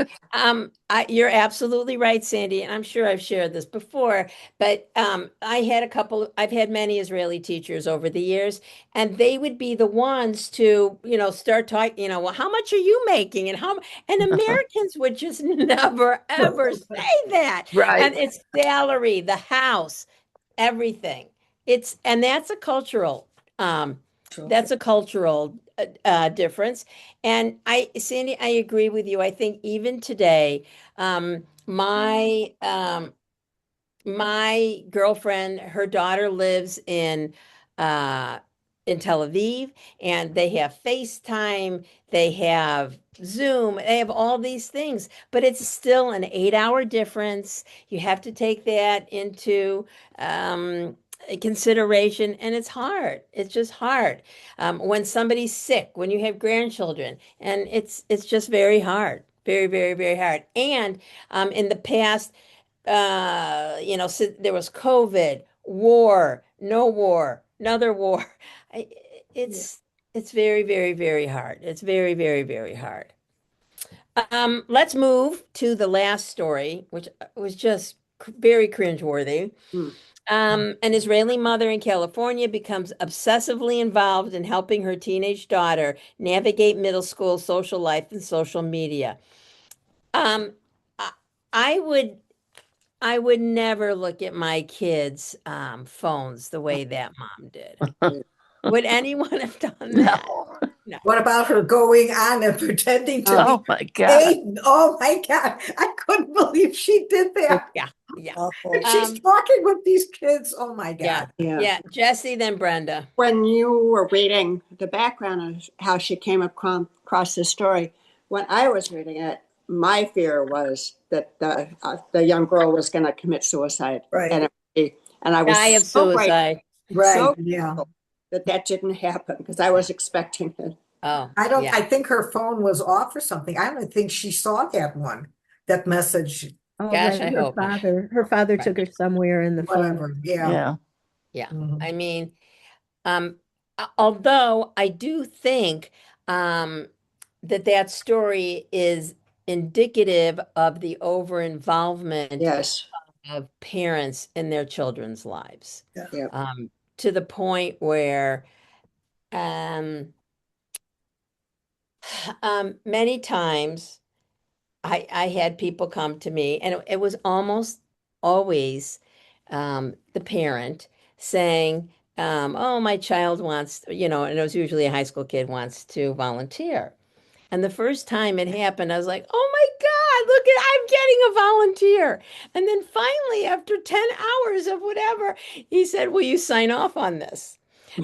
You're absolutely right, Sandy, and I'm sure I've shared this before, but I've had many Israeli teachers over the years, and they would be the ones to, start talking, well, how much are you making? And Americans would just never, ever say that. Right. And it's salary, the house, everything. And that's a cultural difference. And Sandy, I agree with you. I think even today, my girlfriend, her daughter lives uh, in Tel Aviv, and they have FaceTime, they have Zoom, they have all these things, but it's still an 8-hour difference. You have to take that into consideration, and it's hard. It's just hard when somebody's sick, when you have grandchildren, and it's just very hard, very, very, very hard. And in the past, so there was COVID, war, no war, another war. I- it's very, very, very hard. It's very, very, very hard. Let's move to the last story, which was just very cringeworthy. An Israeli mother in California becomes obsessively involved in helping her teenage daughter navigate middle school social life and social media. Um, I I would I would never look at my kids' phones the way that mom did. Would anyone have done that? No. What about her going on and pretending to Oh be my God. Aiden? Oh my God. I couldn't believe she did that. Yeah, yeah. Awful. And she's talking with these kids. Oh my Yeah, God. yeah. Jesse, then Brenda. When you were reading the background of how she came across this story, when I was reading it, my fear was that the young girl was going to commit suicide, Right. and I was Die of so suicide. Right. so Yeah. grateful that didn't happen because I was expecting it. Oh, I yeah. think her phone was off or something. I don't think she saw that message, Oh, Gosh, right. I hope not. Her father took her somewhere in the phone. whatever. Yeah. Yeah. Yeah. Mhm. I mean, although I do think that story is indicative of the over involvement Yes. of parents in their children's lives, Yeah. to the point where um, many times I had people come to me, and it was almost always the parent saying, "Oh, my child wants," and it was usually a high school kid wants to volunteer. And the first time it happened, I was like, "Oh my God, look at I'm getting a volunteer." And then finally, after 10 hours of whatever, he said, "Will you sign off on this?"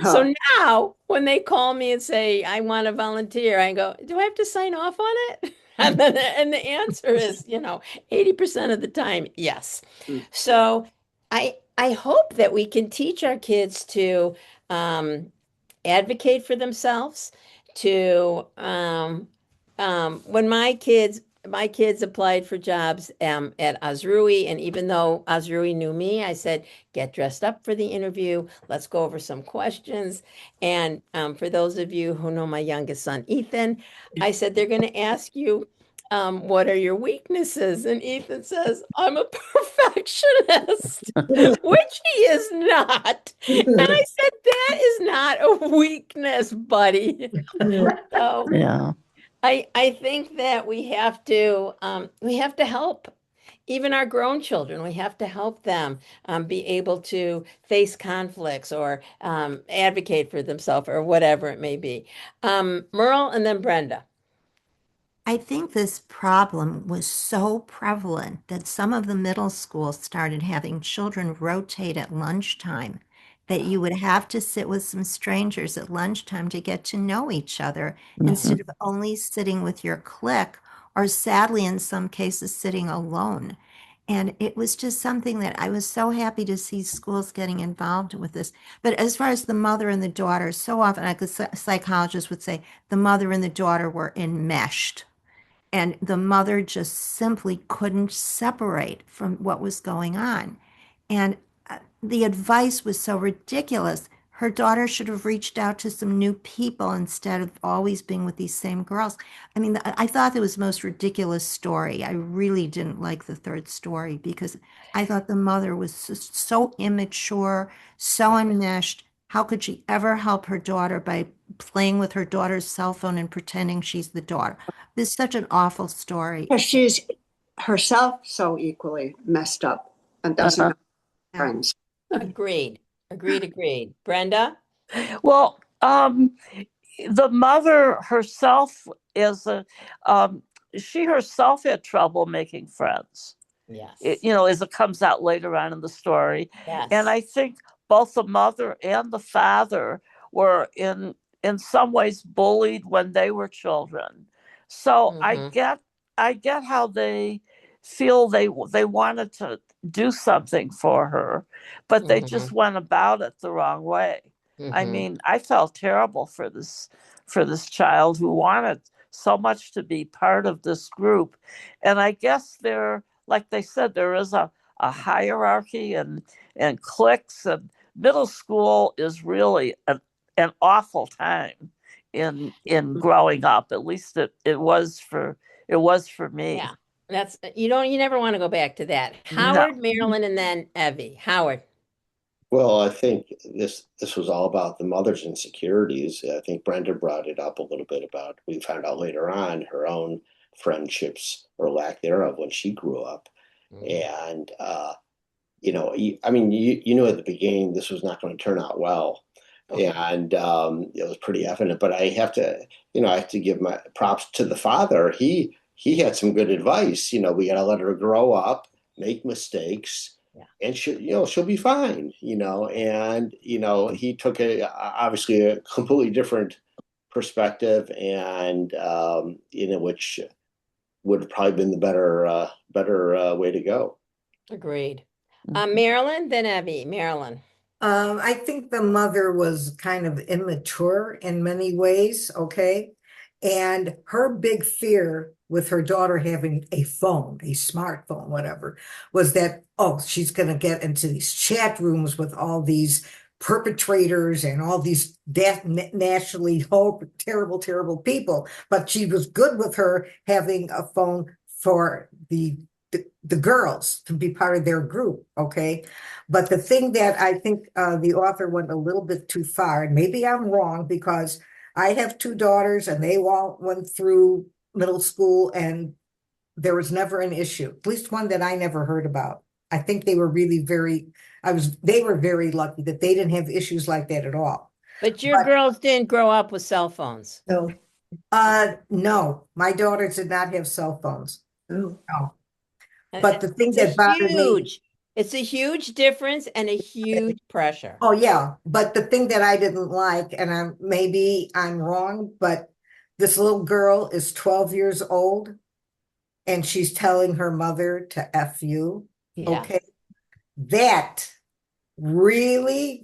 So now when they call me and say, "I want to volunteer," I go, "Do I have to sign off on it?" And the answer is, 80% of the time, yes. So I hope that we can teach our kids to advocate for themselves, to when my kids applied for jobs at Azrui, and even though Azrui knew me, I said, get dressed up for the interview. Let's go over some questions. And for those of you who know my youngest son, Ethan, I said, they're going to ask you, what are your weaknesses? And Ethan says, I'm a perfectionist, which he is not. And I said, that is not a weakness, buddy. So Yeah. I think that we have to help even our grown children. We have to help them be able to face conflicts or advocate for themselves or whatever it may be. Merle and then Brenda. I think this problem was so prevalent that some of the middle schools started having children rotate at lunchtime, that you would have to sit with some strangers at lunchtime to get to know each other instead of only sitting with your clique, or sadly, in some cases, sitting alone. And it was just something that I was so happy to see schools getting involved with this. But as far as the mother and the daughter, so often, like a psychologist would say, the mother and the daughter were enmeshed. And the mother just simply couldn't separate from what was going on. And the advice was so ridiculous. Her daughter should have reached out to some new people instead of always being with these same girls. I mean, I thought it was the most ridiculous story. I really didn't like the third story because I thought the mother was just so immature, so enmeshed. How could she ever help her daughter by playing with her daughter's cell phone and pretending she's the daughter? This is such an awful story. Because she's herself so equally messed up and doesn't have friends. Agreed. Agreed. Brenda? Well, the mother herself she herself had trouble making friends. Yes. As it comes out later on in the story. Yes. And I think both the mother and the father were in some ways bullied when they were children. So I get how they feel they wanted to do something for her, but they just went about it the wrong way. I mean, I felt terrible for this child who wanted so much to be part of this group. And I guess like they said, there is a hierarchy and cliques, and middle school is really an awful time in growing up. At least it was for me. Yeah. You never want to go back to that. Howard, Marilyn, and then Evie. Howard. Well, I think this was all about the mother's insecurities. I think Brenda brought it up a little bit about, we found out later on, her own friendships or lack thereof when she grew up. And I mean, you knew at the beginning this was not going to turn out well. And it was pretty evident. But I have to give my props to the father. He had some good advice. We got to let her grow up, make mistakes, and she'll be fine. And he took obviously a completely different perspective, and which would have probably been the better way to go. Agreed. Marilyn, then Evie. Marilyn. I think the mother was kind of immature in many ways, okay? And her big fear with her daughter having a phone, a smartphone, whatever, was that, she's going to get into these chat rooms with all these perpetrators and all these nationally terrible, terrible people. But she was good with her having a phone for the girls to be part of their group, okay? But the thing that I think the author went a little bit too far, and maybe I'm wrong because I have two daughters and they all went through middle school and there was never an issue, at least one that I never heard about. I think they were really they were very lucky that they didn't have issues like that at all. But your girls didn't grow up with cell phones. No. No, my daughters did not have cell phones. Oh. No. But the thing that bothered me, it's a huge difference and a huge pressure. Oh yeah, but the thing that I didn't like, and maybe I'm wrong, but this little girl is 12 years old and she's telling her mother to F you. Yeah. Okay. That really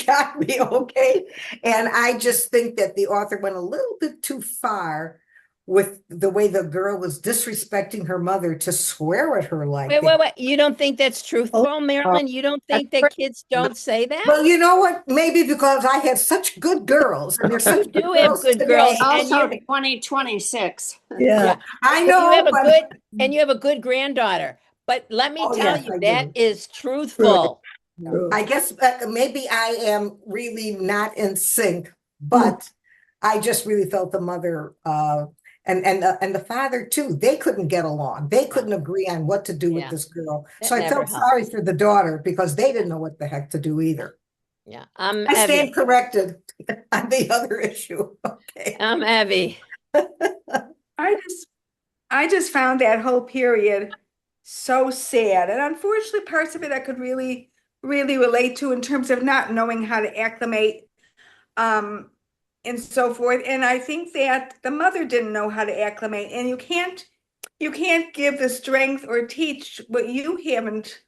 got me. Okay. And I just think that the author went a little bit too far with the way the girl was disrespecting her mother to swear at her like that. Wait. You don't think that's truthful, Marilyn? You don't think that kids don't say that? Well, you know what? Maybe because I have such good girls, and there's You such good do have girls good today. girls, and Also, you 2026. Yeah. I and you know, have a but good and you have a good granddaughter. But let me oh tell yes, you, I that do. is True. truthful. True. I guess maybe I am really not in sync, Mm. but I just really felt the mother and the father too. They couldn't get along. They couldn't agree on what to do with Yeah. this girl. That So I never felt sorry helps. for the daughter because they didn't know what the heck to do either. Yeah. I stand corrected on the other issue. Okay. I'm Evie. I just found that whole period so sad. And unfortunately, parts of it I could really, really relate to in terms of not knowing how to acclimate, um, and so forth. And I think that the mother didn't know how to acclimate. And you can't give the strength or teach what you haven't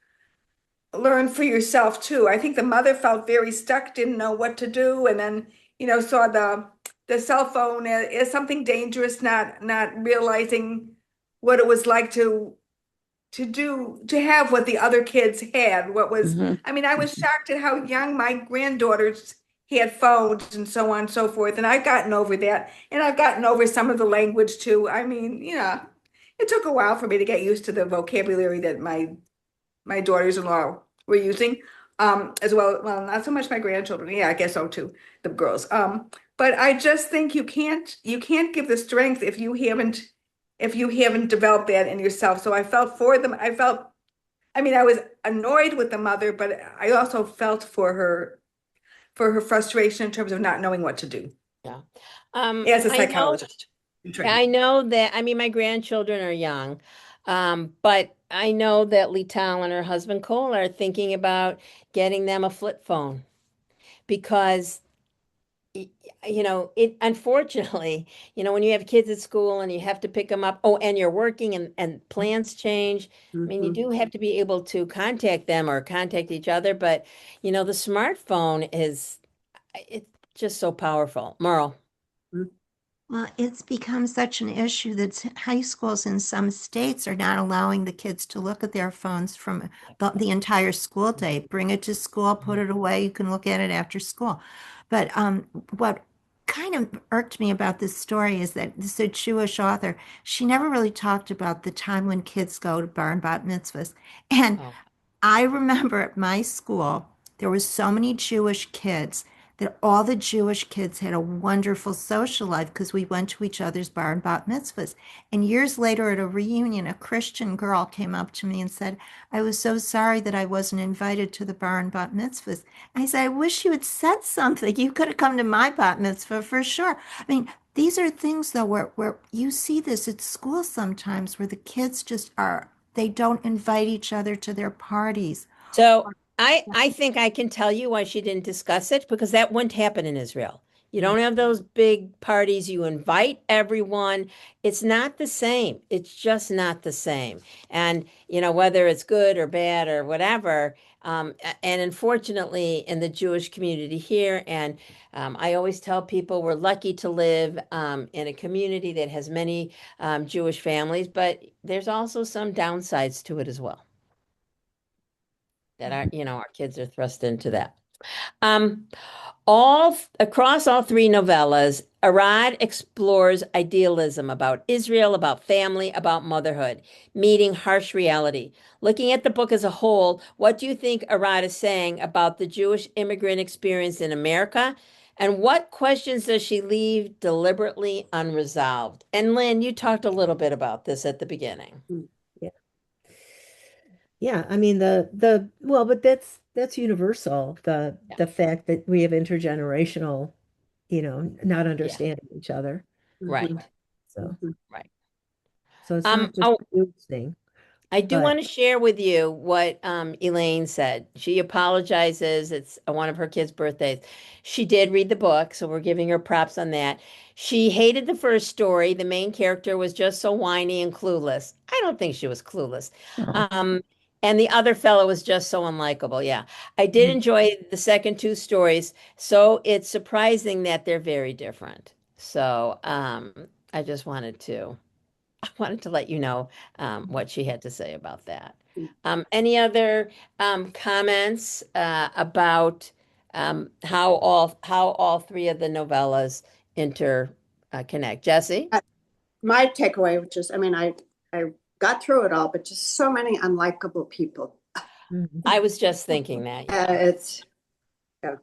learned for yourself too. I think the mother felt very stuck, didn't know what to do, and then, saw the cell phone as something dangerous, not realizing what it was like to have what the other kids had. What was, Mhm. I mean, I was shocked at how young my granddaughters had phones and so on and so forth. And I've gotten over that. And I've gotten over some of the language too. I mean, it took a while for me to get used to the vocabulary that my daughters-in-law were using, as well, not so much my grandchildren. Yeah, I guess so too, the girls. But I just think you can't give the strength if you haven't developed that in yourself. So I felt for them. I mean, I was annoyed with the mother, but I also felt for her frustration in terms of not knowing what to do Yeah. as a I know psychologist in training. I know that, I mean, my grandchildren are young, but I know that Lital and her husband Cole are thinking about getting them a flip phone because it unfortunately, when you have kids at school and you have to pick them up, oh, and you're working and plans change. I mean, you do have to be able to contact them or contact each other, but the smartphone it's just so powerful. Merle. Well, it's become such an issue that high schools in some states are not allowing the kids to look at their phones from the entire school day. Bring it to school, put it away. You can look at it after school. But what kind of irked me about this story is that this is a Jewish author. She never really talked about the time when kids go to bar and bat mitzvahs. And Oh. I remember at my school, there were so many Jewish kids that all the Jewish kids had a wonderful social life because we went to each other's bar and bat mitzvahs. And years later at a reunion, a Christian girl came up to me and said, I was so sorry that I wasn't invited to the bar and bat mitzvahs. I said, I wish you had said something. You could have come to my bat mitzvah for sure. I mean, these are things though where you see this at school sometimes where the kids just are, they don't invite each other to their parties. So I think I can tell you why she didn't discuss it because that wouldn't happen in Israel. You don't have those big parties. You invite everyone. It's not the same. It's just not the same. And, whether it's good or bad or whatever. And unfortunately, in the Jewish community here, and I always tell people we're lucky to live in a community that has many Jewish families, but there's also some downsides to it as well that our kids are thrust into that. Um, across all three novellas, Arad explores idealism about Israel, about family, about motherhood, meeting harsh reality. Looking at the book as a whole, what do you think Arad is saying about the Jewish immigrant experience in America? And what questions does she leave deliberately unresolved? And Lynn, you talked a little bit about this at the beginning. Yeah. Yeah, I mean well, but that's universal. The fact that we have intergenerational, not Yeah, understanding each other. right, So right. so it's not just Oh, a Jewish thing. I do But want to share with you what Elaine said. She apologizes. It's one of her kids' birthdays. She did read the book, so we're giving her props on that. She hated the first story. The main character was just so whiny and clueless. I don't think she was clueless. Um, and the other fellow was just so unlikable. Yeah. I did enjoy the second two stories, so it's surprising that they're very different. So I just wanted to let you know what she had to say about that. Any other comments about how all three of the novellas interconnect? Jesse? My takeaway, which is, I mean, I got through it all, but just so many unlikable people. I was just thinking that. Yeah. It's yeah.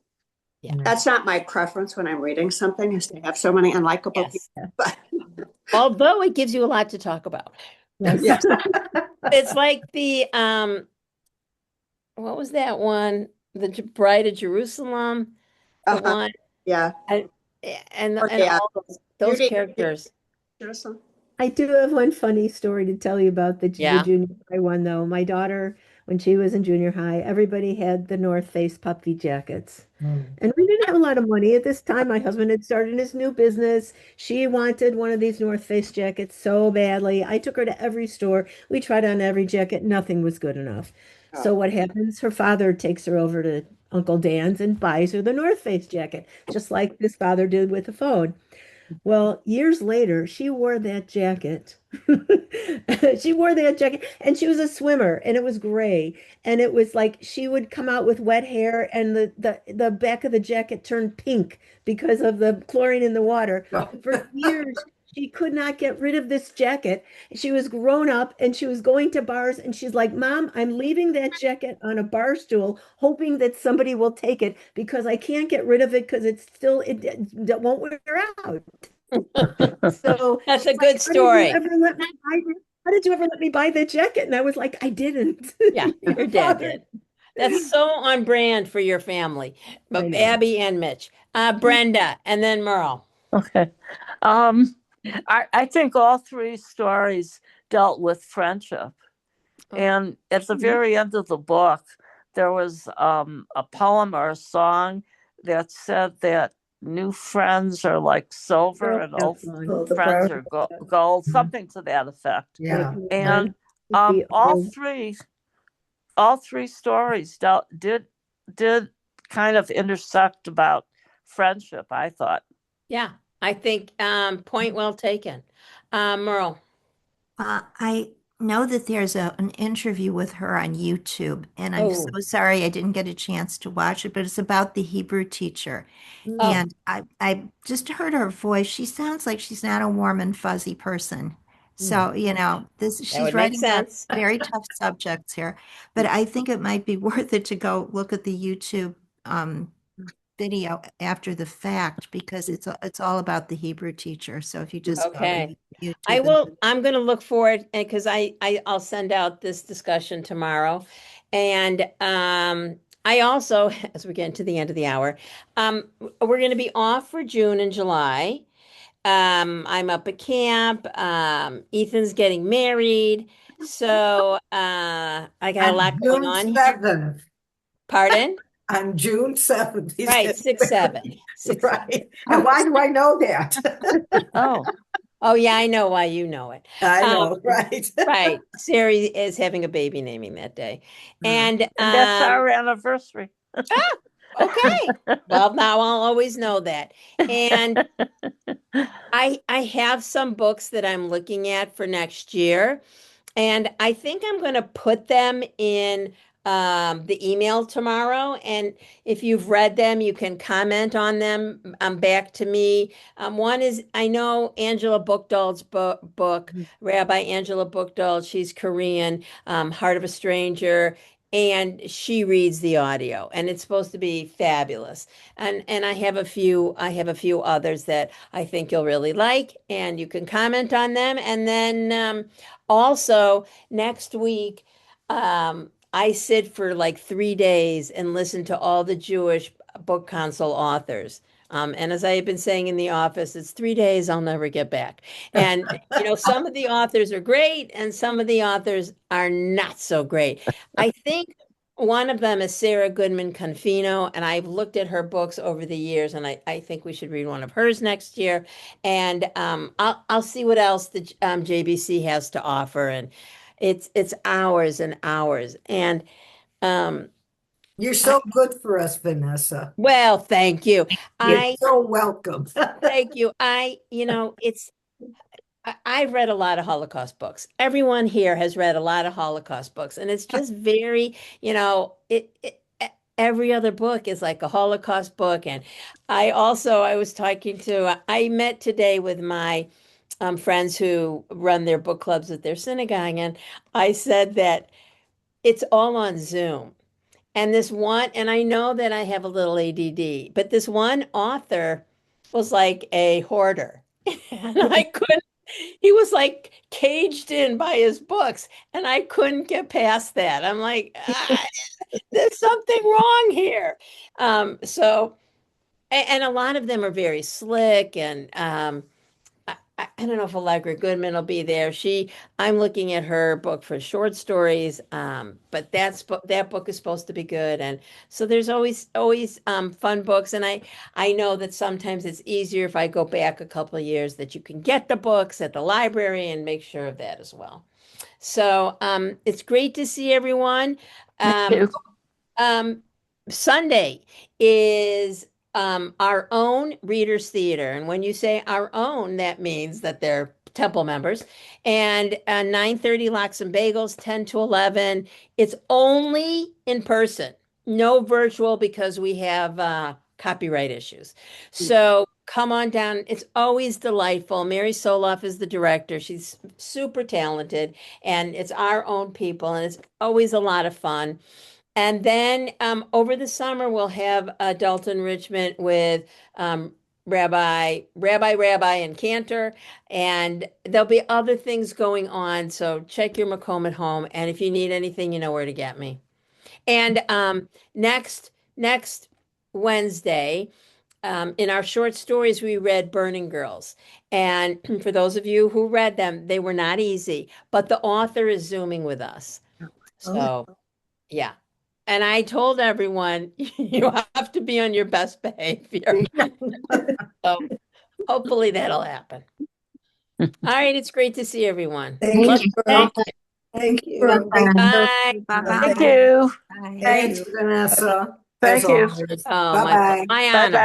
Yeah. That's not my preference when I'm reading something, is to have so many unlikable Yes. people. But Although it gives you a lot to talk about. yes, It's like the what was that one? The Bride of Jerusalem, the uh-huh. one Yeah. and Or and yeah, all those Beauty characters. Jerusalem. I do have one funny story to tell you about the Yeah. junior high one, though. My daughter, when she was in junior high, everybody had the North Face puffy jackets. And we didn't have a lot of money at this time. My husband had started his new business. She wanted one of these North Face jackets so badly. I took her to every store. We tried on every jacket. Nothing was good enough. So Oh. what happens? Her father takes her over to Uncle Dan's and buys her the North Face jacket, just like this father did with the phone. Well, years later, she wore that jacket. She wore that jacket and she was a swimmer and it was gray. And it was like she would come out with wet hair and the back of the jacket turned pink because of the chlorine in the water. For years, she could not get rid of this jacket. She was grown up and she was going to bars and she's like, Mom, I'm leaving that jacket on a bar stool, hoping that somebody will take it because I can't get rid of it because it won't wear out. So That's a she's like, good how did you story. ever let me buy that? How did you ever let me buy that jacket? And I was like, I didn't. Yeah, your dad did. That's so on brand for your family, I know. Abby and Mitch. Brenda, and then Merle. Okay. I think all three stories dealt with friendship. And at the very end of the book, there was a poem or a song that said that new friends are like silver and old Oh, the friends brown. are gold, something to that effect. Yeah. And The all old- three stories did kind of intersect about friendship, I thought. Yeah, I think point well taken. Merle. I know that there's an interview with her on YouTube, and I'm so Oh, sorry I didn't get a chance to watch it, but it's about the Hebrew teacher. oh, And I just heard her voice. She sounds like she's not a warm and fuzzy person. So, that she's would make writing about sense. very tough subjects here, but I think it might be worth it to go look at the YouTube video after the fact because it's all about the Hebrew teacher. So if you just go to Okay. I YouTube and will, I'm going to look for it because I'll send out this discussion tomorrow. And I also, as we get into the end of the hour, we're going to be off for June and July. I'm up at camp. Ethan's getting married. So I got a On lot going June on here. 7th. Pardon? On June 7th. He's Right, getting 6/7. married. 6 Right. And why do I know that? Oh, Oh yeah, I know why you know it. I Um, know, right? right. Sari is having a baby naming that day. And and that's our anniversary. okay. Well, now I'll always know that. And I have some books that I'm looking at for next year. And I think I'm going to put them in the email tomorrow. And if you've read them, you can comment on them back to me. One is, I know Angela Bookdahl's book, Rabbi Angela Bookdahl, she's Korean, Heart of a Stranger. And she reads the audio, and it's supposed to be fabulous. And I have a few others that I think you'll really like, and you can comment on them. And then also, next week, I sit for like 3 days and listen to all the Jewish book council authors. And as I have been saying in the office, it's 3 days I'll never get back. And, some of the authors are great and some of the authors are not so great. I think one of them is Sarah Goodman Confino, and I've looked at her books over the years, and I think we should read one of hers next year. And I'll see what else the JBC has to offer, and it's hours and hours. And You're so good for us, Vanessa. well, thank you. You're so welcome. Thank you. I've read a lot of Holocaust books. Everyone here has read a lot of Holocaust books, and it's just very, every other book is like a Holocaust book. And I was talking I met today with my friends who run their book clubs at their synagogue, and I said that it's all on Zoom. And I know that I have a little ADD, but this one author was like a hoarder. And he was like caged in by his books, and I couldn't get past that. I'm like, there's something wrong here. And a lot of them are very slick, and I don't know if Allegra Goodman will be there. I'm looking at her book for short stories, but that book is supposed to be good, and so there's always fun books. And I know that sometimes it's easier if I go back a couple of years that you can get the books at the library and make sure of that as well. So it's great to see everyone. Sunday is our own Readers Theater. And when you say our own, that means that they're Temple members. And 9:30 Lox and Bagels, 10 to 11. It's only in person, no virtual, because we have copyright issues. So come on down. It's always delightful. Mary Soloff is the director. She's super talented, and it's our own people, and it's always a lot of fun. And then over the summer, we'll have adult enrichment with Rabbi, and Cantor, and there'll be other things going on. So check your Macomb at home, and if you need anything, you know where to get me. And next Wednesday, in our short stories, we read Burning Girls. And for those of you who read them, they were not easy, but the author is Zooming with us. So, yeah. And I told everyone, you have to be on your best behavior. So hopefully that'll happen. All right, it's great to see everyone. Thank you. Thank you. Thank you. Bye. Bye-bye. Thank you. Thanks, Vanessa. Thank you. Always. Oh, Bye-bye. my Bye honor. bye.